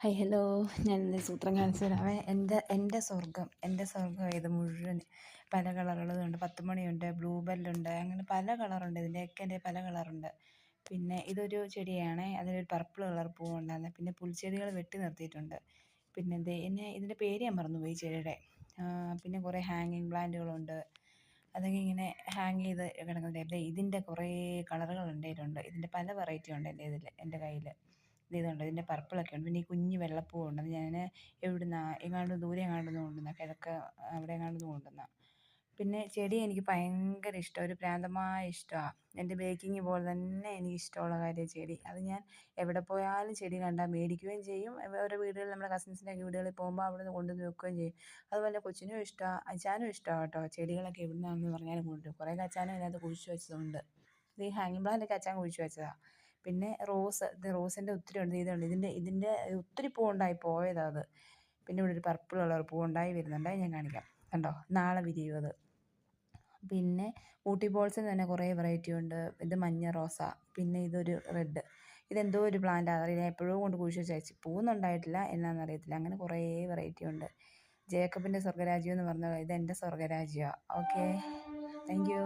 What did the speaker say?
Hi hello. ഞാനിന്ന് സൂത്രം കാണിച്ചു തരാവേ. എൻ്റെ സ്വർഗ്ഗം ഇത് മുഴുവൻ പല കളറുള്ളതുണ്ട്. 10 മണിയുണ്ട്, ബ്ലൂ ബെല്ലുണ്ട്, അങ്ങനെ പല കളറുണ്ട്. ഇതിൻ്റെയൊക്കെ എൻ്റെ പല കളറുണ്ട്. പിന്നെ ഇതൊരു ചെടിയാണേ, അതിനൊരു പർപ്പിൾ കളർ പൂവുണ്ടായിരുന്നു. പിന്നെ പുൽച്ചെടികൾ വെട്ടി നിർത്തിയിട്ടുണ്ട്. പിന്നെ ഇതിൻ്റെ പേര് ഞാൻ മറന്നുപോയി ചെടിയുടെ. പിന്നെ കുറേ ഹാങ്ങിങ് പ്ലാന്റുകളുണ്ട്. അതൊക്കെ ഇങ്ങനെ ഹാങ് ചെയ്ത് കിടക്കുന്നുണ്ട്. ഇതിൻ്റെ കുറേ കളറുകൾ എൻ്റെ കയ്യിലുണ്ട്. ഇതിൻ്റെ പല വെറൈറ്റി ഉണ്ട് എൻ്റെ കയ്യിൽ. ഇതുണ്ട്, ഇതിൻ്റെ പർപ്പിളൊക്കെ ഉണ്ട്. പിന്നെ ഈ കുഞ്ഞ് വെള്ളപ്പൂവുണ്ട്. അത് ഞാൻ എങ്ങാണ്ട് ദൂരെ എങ്ങാണ്ടുനിന്ന് കൊണ്ടുവന്നതാണ്. കിഴക്ക് അവിടെ എങ്ങാണ്ടുനിന്ന് കൊണ്ടുവന്നതാണ്. പിന്നെ ചെടി എനിക്ക് ഭയങ്കര ഇഷ്ടമാണ്, ഒരു ഭ്രാന്തമായ ഇഷ്ടമാണ്. എൻ്റെ ബേക്കിംഗ് പോലെ തന്നെ എനിക്ക് ഇഷ്ടമുള്ള കാര്യം ചെടി. അത് ഞാൻ എവിടെ പോയാലും ചെടി കണ്ടാൽ മേടിക്കുകയും ചെയ്യും. ഓരോ വീടുകളിൽ നമ്മുടെ കസിൻസിൻ്റെയൊക്കെ വീടുകളിൽ പോകുമ്പോൾ അവിടെ നിന്ന് കൊണ്ടുവന്ന് വെക്കുകയും ചെയ്യും. അതുപോലെ കൊച്ചിനും ഇഷ്ടമാണ്, അച്ചാനും ഇഷ്ടമാണ് കേട്ടോ. ചെടികളൊക്കെ എവിടെ നിന്നാണെന്ന് പറഞ്ഞാലും കൊണ്ടുവരും. കുറേ അച്ചാനും അതിനകത്ത് കുഴിച്ച് വെച്ചതുണ്ട്. ഇത് ഈ ഹാങ്ങിങ് പ്ലാന്റൊക്കെ അച്ചാൻ കുഴിച്ച് വെച്ചതാണ്. പിന്നെ റോസിൻ്റെ ഒത്തിരി ഉണ്ട്. ഇതിൻ്റെ ഒത്തിരി പൂവുണ്ടായി പോയതാണ് അത്. പിന്നെ ഇവിടെ ഒരു പർപ്പിൾ കളർ പൂവുണ്ടായി വരുന്നുണ്ട്, ഞാൻ കാണിക്കാം. കണ്ടോ, നാളെ വിരിയും അത്. പിന്നെ ഊട്ടി ബോൾസിന് തന്നെ കുറേ വെറൈറ്റി ഉണ്ട്. ഇത് മഞ്ഞ റോസ, പിന്നെ ഇതൊരു റെഡ്. ഇതെന്തോ ഒരു പ്ലാന്റാണ്, അറിയില്ല. എപ്പോഴും കൊണ്ട് കുഴിച്ച് വെച്ച് പൂവൊന്നുണ്ടായിട്ടില്ല, എന്നാണെന്നറിയത്തില്ല. അങ്ങനെ കുറേ വെറൈറ്റി ഉണ്ട്. ജേക്കബിൻ്റെ സ്വർഗ്ഗരാജ്യം എന്ന് പറഞ്ഞാൽ ഇതെൻ്റെ സ്വർഗ്ഗരാജ്യമാണ്. Okay, thank you.